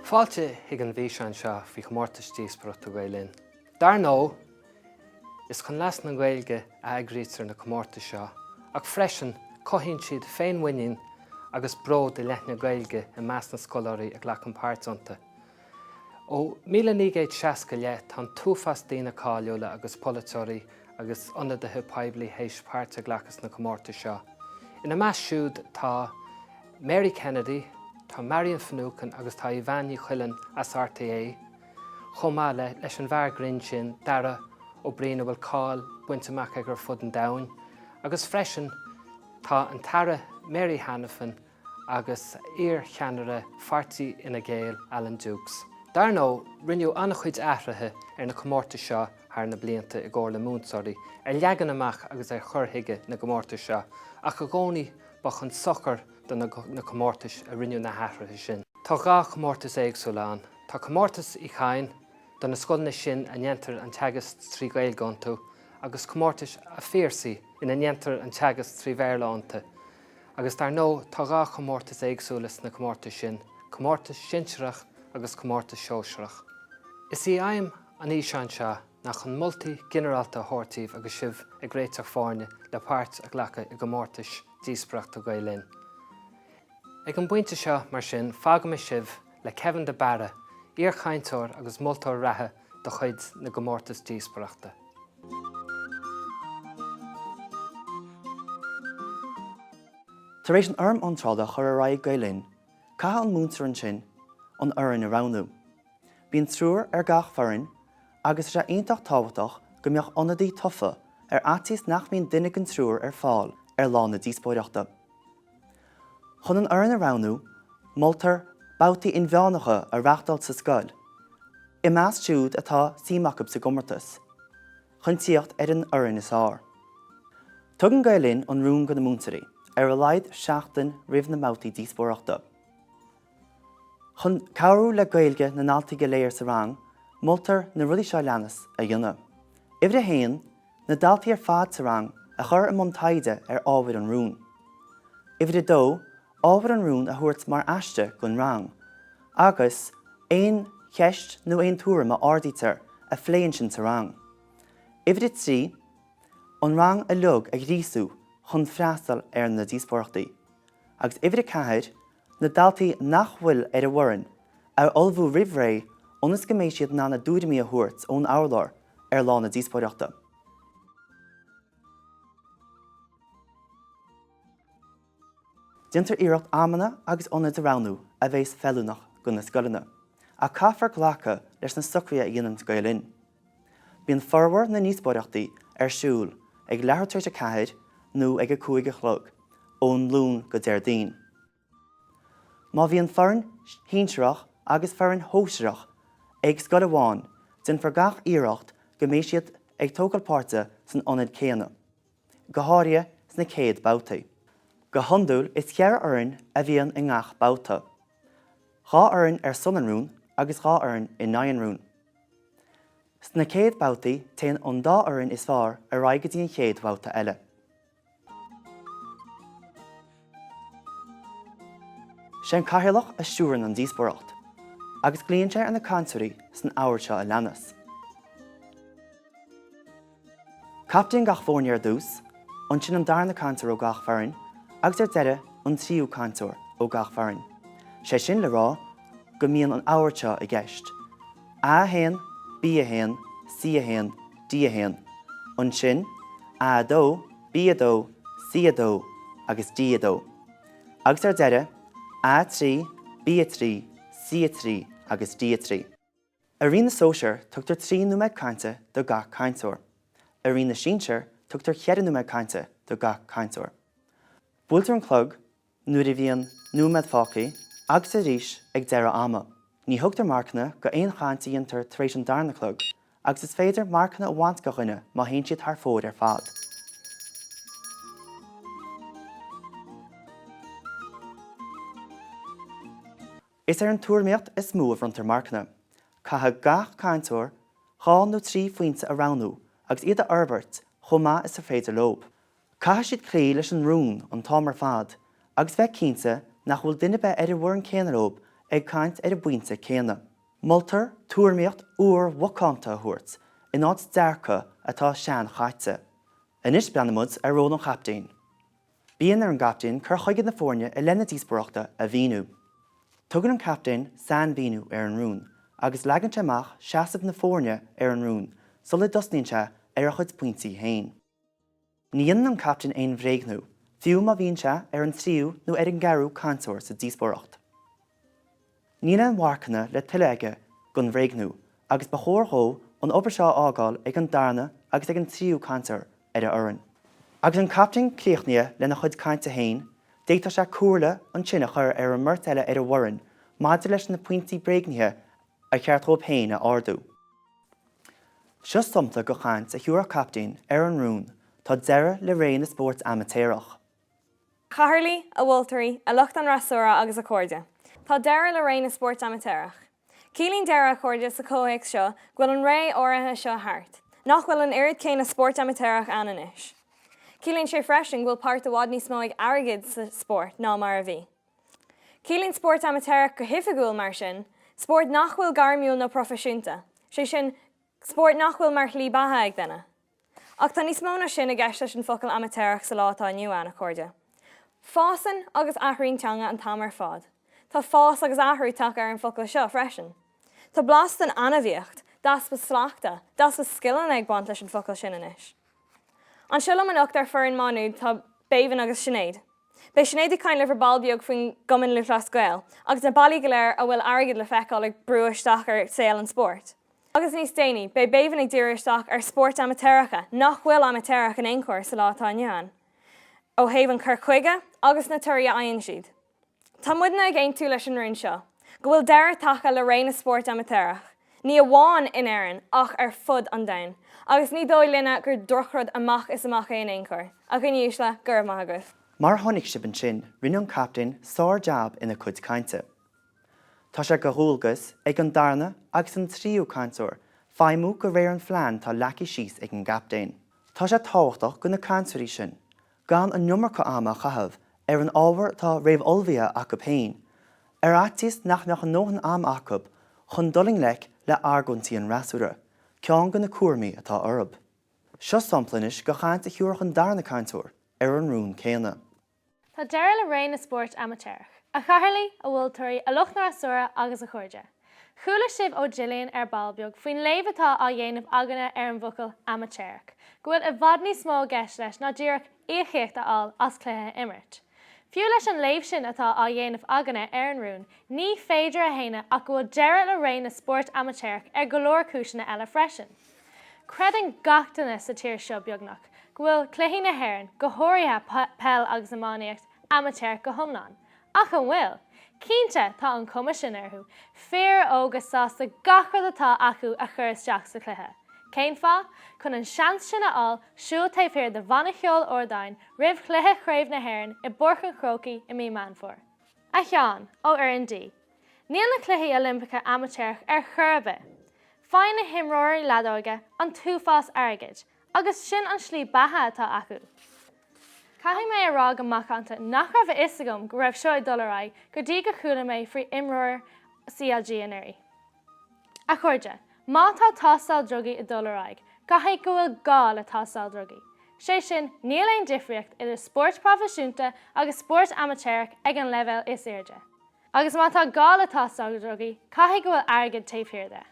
Fáilte ag an Físeán seo faoi Comórtas Díospóireachta Gael Linn. Dar nó is chun leas na Gaeilge a agrítear na Comórtas seo, ach freisin coithíonn siad féin winnin agus bród i leith na Gaeilge i meas na scoláirí ag leach an páirtionta. Ó 1960 le tá túfas daoine cáiliúla agus polaitéirí agus ionadathe poiblí hééis páirt ag leachas na Comórtas seo. Ina meas siúd tá Mary Kennedy, tá Marian Finucane agus tá Iván Chuileann as RTA, chomá leis an bhar grinn sin dara ó bríonna bhfuil cáil buinte amach ag ar fud an domhain, agus freisin tá an tara Mary Hanafin agus cheanara fartaí ina Gael Alan Dukes. Dar nó rinneú annach chuid aithrithe ar na Comórtas seo thar na blianta i gcóir le múnsaí ar leagan amach agus ar chorthaige na Comórtas seo, ach go gcónaí ba chun sochar don na Comórtas a rinneú na haithrithe sin. Tá gá Comórtas éagsúláán. Tá Comórtas i Chain don na scoilne sin a nnéantar an teagas trí Gaeilgeánta agus Comórtas a Fíorsaí ina nnéantar an teagas trí Bhéarlánta. Agus dar nó tá gá Comórtas éagsúlas na Comórtas sin, Comórtas sinsearach agus Comórtas seoisearach. Is í aim an Físeán seo nach chun moltaí ginearálta thortaíomh agus sibh ag réiteach fáinne le páirt ag leacha i Comórtas Díospóireachta Gael Linn. Ag an buinte seo mar sin fágam is sibh le Kevin de Barra, chainteoir agus moltóir rathe do chuid na Comórtas Díospóireachta. Tar éis an orm iontráil chur a raibh Gael Linn, caithe an múntar an sin an oireann a ránú. Bíonn trúr ar gach foireann agus is aontacht tábhachtach go mbeadh ionadaí tofa ar atíos nach bhíonn duine an trúr ar fáil ar lán na Díospóireachta. Chun an oireann a ránú, moltar bouty in bheánacha a reachtáil sa scoil. I meas siúd atá símachab sa Comórtas. Chun tíocht ar an oireann is ár. Tugann Gael Linn an rún go na múntaí ar a laghad seachtain roimh na mouty Díospóireachta. Chun cabhrú le Gaeilge na náltaigh léir sa rang, moltar na rudaí seo leanas a dionine. Ibhre héin, na daltaí ar fad sa rang a chur an mtaide ar ábhar an rún. Ibhre dó, ábhar an rún a thuairt mar aiste gon rang, agus éon cheist nó éon túram a ardítar a phléann sin sa rang. Ibhre trí, an rang a lug ag rísú chun freastal ar na Díospóireachtaí, agus ibhre ceathair na daltaí nach bhfuil ar a bhfoireann a olbhú ribhré ionas go mbeidh siad ná na dúdaimí a thuairt ón amhlair ar lán na Díospóireachta. Dintar iirecht amana agus ionad a ránú a bheits fellúnach go na scoileanna, a caithfar ghlacha leis na sucraí a dhéanann Gael Linn. Bíonn formhar na Díospóireachtaí ar siúl ag leathartúirt a ceathair nó ag a cúig a chlog, ón lún go Déirdaoin. Má bhíonn foireann hínsearach agus foireann hóisearach ag scoil amháin, den for gach iirecht go mbeidh siad ag tógáil páirte san ionad céanna, go háirithe sna céad bouta. Go hiondúil is cearr oireann a bhíonn i ngach bouta. Dhá oireann ar son an rún agus dhá oireann i naigh an rún. Sna céad bouta taonn an dá oireann is fearr a raibh go dtí an chéad bouta eile. Sé an caithealach a siúrann an Díospóireacht, agus glíonn sé ar na cantarí san ábhar seo a leanas. Captaíonn gach fórne ar dús, an sin an dar na cantar ó gach foireann, agus ar deireadh an tríú cantar ó gach foireann. Sé sin le rá go mbíonn an ábhar seo i gceist. A héan, B a héan, C a héan, D a héan. An sin A dó, B a dó, C a dó agus D a dó. Agus ar deireadh A trí, B a trí, C a trí agus D a trí. A rion na sóisiir tugtar trí núméid cainte do gach cainteoir. A rion na síonseir tugtar chead núméid cainte do gach cainteoir. Bhuailtear an chlog nuair a bhíonn núméid fácaí agus a rís ag deireadh ama. Ní thugtar marcanna go aon chainte diontar tar éis an darna chlog, agus is féidir marcanna a bhaint go chuine má haon siad thar fód ar fad. Is ar an túirmíocht is mó a bhrontar marcanna. Caithe gach cainteoir, cháil nó trí faointe a ránú, agus iad a arbeirt chomá is a féidir lob. Caithe siad clí leis an rún an támar fad, agus bheith cinnte nach bhfuil duine be ar a bhfuir an céanróp ag caint ar a buinte céanna. Multar túirmíocht uair wacánta a thuairt, in áit dearcha atá sean chaite. Inis beanamud ar rón an chaptain. Bíon ar an gaptain chur chuige na fórne i lena díospóireachta a bhíú. Tugann an captain san bhíú ar an rún, agus leagannte amach seasamh na fórne ar an rún, sulla dosnaínse ar a chud pointí hain. Níon an captain aon bhréignú, fiú má bhíonse ar an tríú nó ar an garú cantóir sa díospóireacht. Nína an mharcanna le tuileige gon bhréignú, agus ba chóirthó an obair seo ágáil ag an darna agus ag an tríú cantóir ar a orann. Agus an captain cléochnia le na chud cainte hain, déitá sé cuarla an sinna chur ar an mirt eile ar a bhforann, maidir leis na pointí bréignithe a cheartthóp hain a ardú. Seo sumpla go chaint a thuair captain ar an rún, tá deire le réin na spórt amatéireach. Cathairlí a bhfuiltarí a lucht an rasúra agus a cóide. Tá deire le réin na spórt amatéireach. Cílín deire a cóide sa cóhéic seo ghfuil an ré áirithe seo thart, nach bhfuil an irid céin na spórt amatéireach ananis. Cílín sé freisin ghfuil páirt a bhád níos mó ag airgid sa spórt ná mar a bhí. Cílín spórt amatéireach go hifigúil mar sin, spórt nach bhfuil garmiúil nó profisiúnta, sé sin spórt nach bhfuil mar chlí batha ag duine. Ach tá níos mó na sin a gceist leis an focail amatéireach sa látá nniu anna cóide. Fásan agus athraíonn teanga an tam ar fád. Tá fás agus athraí take ar an focail seo freisin. Tá blast an anamhíocht, das ba slachta, das ba skillan ag bant leis an focail sin inis. An siúlam an ucht ar foireann manúd tá béhan agus sinnéad. Bei sinnéad i cain le balbeog faoin gomin le Glas Gael, agus na bailí go léir a bhfuil airgid le feiceáil ag brúisteach ar saoil an spórt. Agus níos déanaí, bei béhan ag dúiristeach ar spórt amatéireacha, nach bhfuil amatéireach an éoncóir sa látá neán. Ó thaobh chur chuige agus na tuirí aonn siad. Tá muidna ag aon tú leis an rún seo, go bhfuil deire tacha le réin na spórt amatéireach. Ní amháin in éireann ach ar fud an dain, agus ní dóigh linne gur drochrod amach is amach éon éoncóir, a go níos le gur maithagah. Mar tháinig sib an sin, rinne an captain sár jab ina chud cainte. Tá sé go dhúlgus ag an darna agus an tríú cantóir, feimú go réir an phlean tá leaci síos ag an gaptain. Tá sé táhachtach go na cantóirí sin, gan an numar go ama chahabh ar an ábhar tá réamh olbhia acu péin. Ar átíos nach meach an nóhan am acu, chun doling le arguntaí an rasúra, ceann go na cuairmií atá orb. Seo samplanis go chaint a thuair an darna cantóir ar an rún céanna. Tá deire le réin na spórt amatéireach, a cathairlí a bhfuiltarí a lucht na rasúra agus a chuirde. Chúla sibh ó Gillian ar balbeog faoin léamh atá a dhéanamh aganna ar an bhucail amatéireach, go bhfuil a bhfad níos mó gceist leis ná díreach íochaíochta all as cluiche imirt. Fiú leis an léamh sin atá a dhéanamh aganna ar an rún, ní féidir a héine ach go bhfuil deire le réin na spórt amatéireach ar go leor cúiseanna eile freisin. Credan gachtainna sa tír seo beagnach, go bhfuil cluichí na hÉireann go háirithe pell agus amánaíocht amatéireach go thomláin. Ach an bhfuil, cínte tá an cuma sin orthu, fear ógus sásta gachard atá acu a chur isteach sa cluiche. Céin fá, chun an seans sin all, siúil taobh fér de bhanna cheol ordain, ribh cluiche chréibh na hÉireann I borchan crocaí I mí manfór. A cheann ó R&D. Níl na cluichí Olimpice amatéireach ar churbe. Fáin na himróirí ledóige an túfás airgid, agus sin an slí batha atá acu. Caithfidh mé ará go machanta nach raibh isagam go raibh seo dularaigh go dtí go chuala mé faoi imreoir CLG an éirí. A chuirde, má tá tásáil drugaí I dularaigh, caithfidh go bhfuil gá le tásáil drugaí. Sé sin níl aon difriocht idir spórt profisiúnta agus spórt amatéireach ag an leibhéal is airde. Agus má tá gá le tásáil drugaí, caithfidh go bhfuil airgid taobh fér de.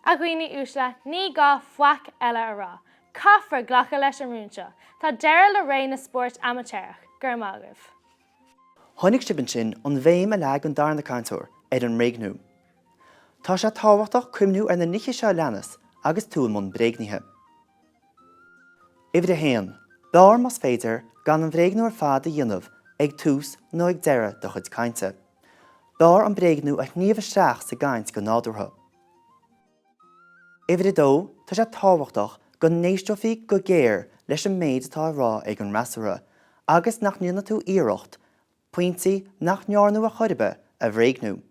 A gcuoine úsla ní gá foic eile ará. Caithfar ghlacha leis an rún seo, tá deire le réin na spórt amatéireach, gur mágah. Tháinig sib an sin an bhéim a leag an darna cantóir ar an réignú. Tá sé táhachtach cuimnú ar na niche seo leanas agus túlmón bréignithe. Ibhir a héan, beár mas féidir gan an bhréignú ar fad a dionmh ag tús nó ag deire do chud cainte. Beár an bréignú ag níomh isteach sa gcaint go nádúrtha. Ibhir a dó, tá sé táhachtach go néisteofaí go géir leis an méid atá rá ag an rasúra, agus nach níonna tú iirecht, pointí nach nearnú a chorbe a bhréignú.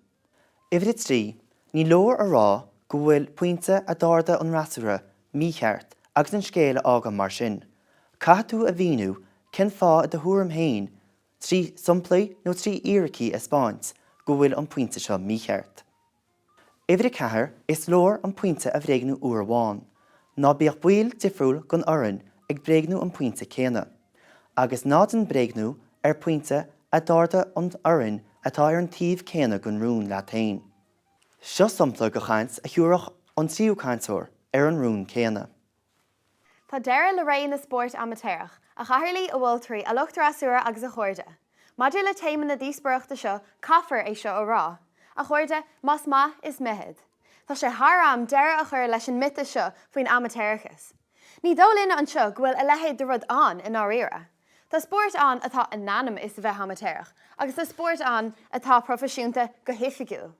Ibhir trí, ní leor a rá go bhfuil pointe a darda an rasúra mícheart agus an scéile ága mar sin. Caith tú a bhíú cin fá a de thuairm hain, trí somplaí nó trí iarachí a Spáint, go bhfuil an puinte seo mícheart. Ifri cethir is leor an puinte a bhréignú uair bháin, ná bíoh buil difriúil gon orann ag bréignú an puinte céine, agus nád an bréignú puinte a dáirda an orann atá ar an tíomh céine gon rún le tain. Seo sumpla go chaint a thiúrach an tríú cainteoir ar an rún céine. Tá deireadh le raon na spórt amatéireach a chathairlaí a bhfuiltarí a luchttarasúra agus a chuirde. Maidir le téimeann na díospóireachta seo caithfar é seo ó rá. A chuirde mas maith is mithid. Tá sé thráim deire a chur leis an mite seo faoin amatéirichas. Ní dó linne an seo go bhfuil a lehéad de rud an in áiríre. Tá spórt an atá ananam is bheith amatéireach, agus tá spórt an atá profisiúnta go hifigiúil.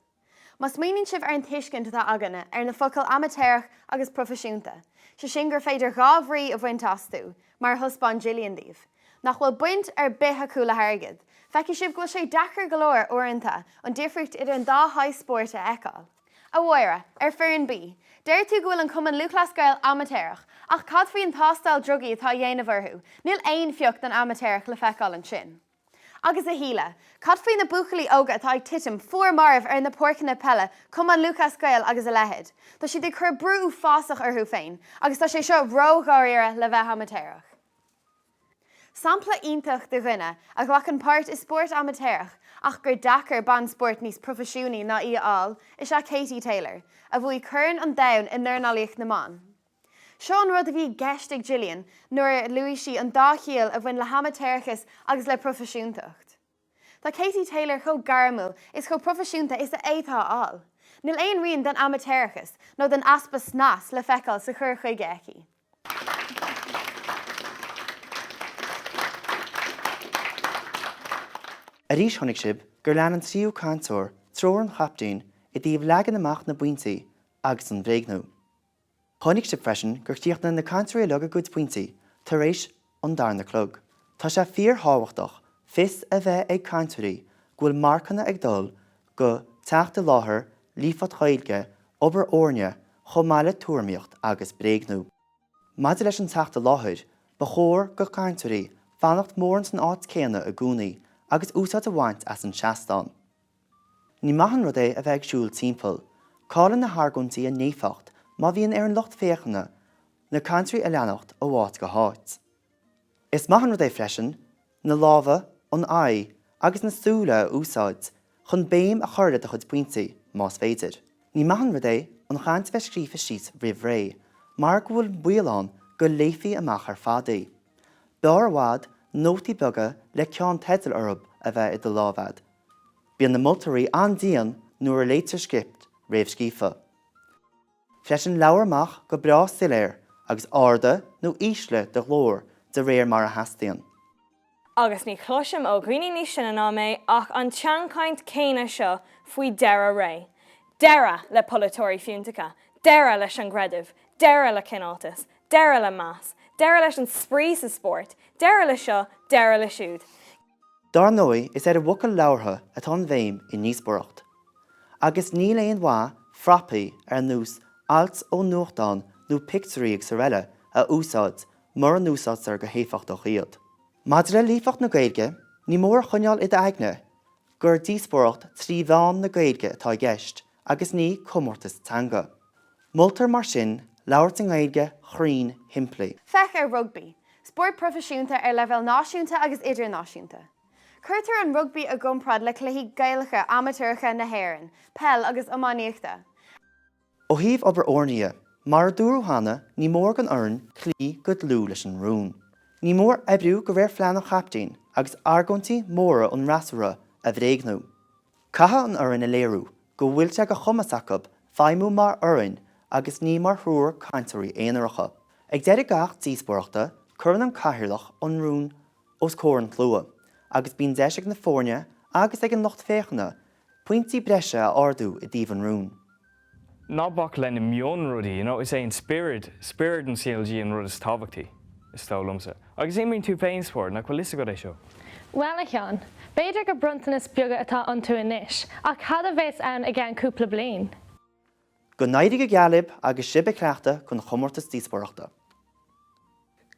Mas maoíonn sibh ar an tuiscint atá aganna ar na focail amatéireach agus profisiúnta. Se sin gur féidir gábhrí a bhaint asú, mar thuspáin Gillian-díomh. Nach bhfuil buint ar bithe cúla hargad. Feici sibh go sé dachar golóir orintha an difricht idir an dá haid spórta eáil. A bhhaire, ar fearann bí, déir tú go bhfuil an cumann Luachlas Gael amatéireach, ach cad faoin tástáil drugaí atá dhéanamh orthu, níl aon fiocht an amatéireach le feiceáil an sin. Agus a híle, cad faoin na buchalaí óga atá ag titim fuair marmh ar na porcanna pelle cumann Luachlas Gael agus a lehead. Tá si de chur brú fásach orthu féin, agus tá sé seo rógáíire le bheith amatéireach. Sampla iontach de rinne a ghlachan páirt is spórt amatéireach ach gur dachar ban spórt níos profisiúní ná íall is se Katie Taylor, a bhuaigh churn an dain in nuirnalaíocht na man. Seo an rud a bhí geist ag Gillian nuair luí si an dáchial a bhain le amatéirichas agus le profisiúntacht. Tá Katie Taylor cho garamú is cho profisiúnta is a étá all. Níl aon rion den amatéirichas nó den aspa snas le feiceáil sa chur chuig eici. A rís tháinig sibh gur lean an tríú cainteoir tróir an chapdain i dtíobh legan amach na buintaí agus an bhréignú. Tháinig sibh freisin gur tíochtna na cainteoirí le go gcuid buintaí tar éis an darna clog. Tá sé fíor hábhachtach fis a bheith ag cainteoirí ghfuil marcanna ag dul go teachta láthair lífad chailge obair orne chomáile tuairimíocht agus bréignú. Maidir leis an teachta láthair ba chóir go cainteoirí fannacht mór an san áit céine a gúnaí agus úsad a bhaint as an seaastán. Ní maithan rud é a bheith agsúil timpeall, cálann na harguntaí a néfacht má bhíonn ar an locht féachana na cainteoirí a leannacht ó bháit go háit. Is maithan rud é freisin na lábha an aghaidh agus na súla úsáid chun béim a chuirde a chud buintaí más féidir. Ní maithan rud é an chaint bheith scrífa síos rih ré, mar go bhfuil bualáin go léifí amach ar fadaí. Beár bhád nótaí beaga le ceann teidil orb a bheith i do lábhad. Bíonn na moltarí an díon nuair a léitear script réamh scífa. Freisin leabharmach go breá siléir agus arda nó ísle de glór de réir mar a heastíonn. Agus ní chluisim ó ghuioine níos sin an áméid ach an teancaint céine seo faoi deire ré. Deire le polatóirí fiúntacha, deire leis an greidirh, deire le cináltas, deire le más, deire leis an sprís a spórt, deire le seo, deire le siúd. Dar nói is ar a bhucail leabhartha atá an bhéim i níospóireacht. Agus níl aon mhaith frappaí ar nús alt ó nuachtáin nó picturíigh sa réile a úsáid mar an úsáid ar go héfacht ó chiad. Maidir le lífacht na Gaeilge, ní mór chuneáil i d'aigne gur díospóireacht trí bheán na Gaeilge atá gceist agus ní Comórtas teanga. Moltar mar sin labhairt an Gaeilge chrín himplaí. Feic ar rugby, spórt profisiúnta ar level náisiúnta agus idirnáisiúnta. Cuirtar an rugby a gomprad le cluichí gailge amateurcha na hÉireann, pell agus ammáníochta. Ó thaobh obair ornaithe, mar dúrú hana ní mór an orann clí go lú leis an rún. Ní mór ebriú go bhfuir fleanach chapdain agus argontaí móra an rasara a bhréignú. Catha an orann a léirú go bhfuilte go chumasachab feidhmiú mar orann agus ní mar thúr cainteoirí éonaracha. Ag deireadh gach díospóireachta churann an cathaoirleach an rún os córan clua, agus bíonn deis ag na fórne agus ag an locht féachana pointí breise a ardú i dtíobh an rún. Ná bach lena mion rudí, is é an spirit an CLG an rud is tábhachtaí is stálamsa. Agus é mín tú féinspóir na bhfuil lisa go é seo. Well a cheann, beidir go bruntanas beaga atá an tú inis, ach cad a bheits ann ag an cúpla bliain. Go naidigh go gealib agus sibh creachta chun Comórtas díospóireachta.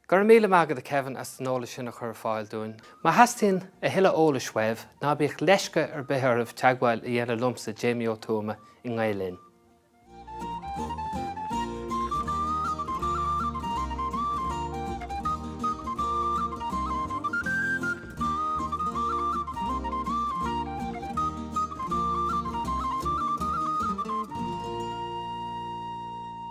Gur míle agad a Kevin as nóla sin a chur fáil dúin. Má hastín a hiile óla swebh ná bích leisce ar bethir teagháil i dhéana lumsa Jamie O'Toma in Gael Linn.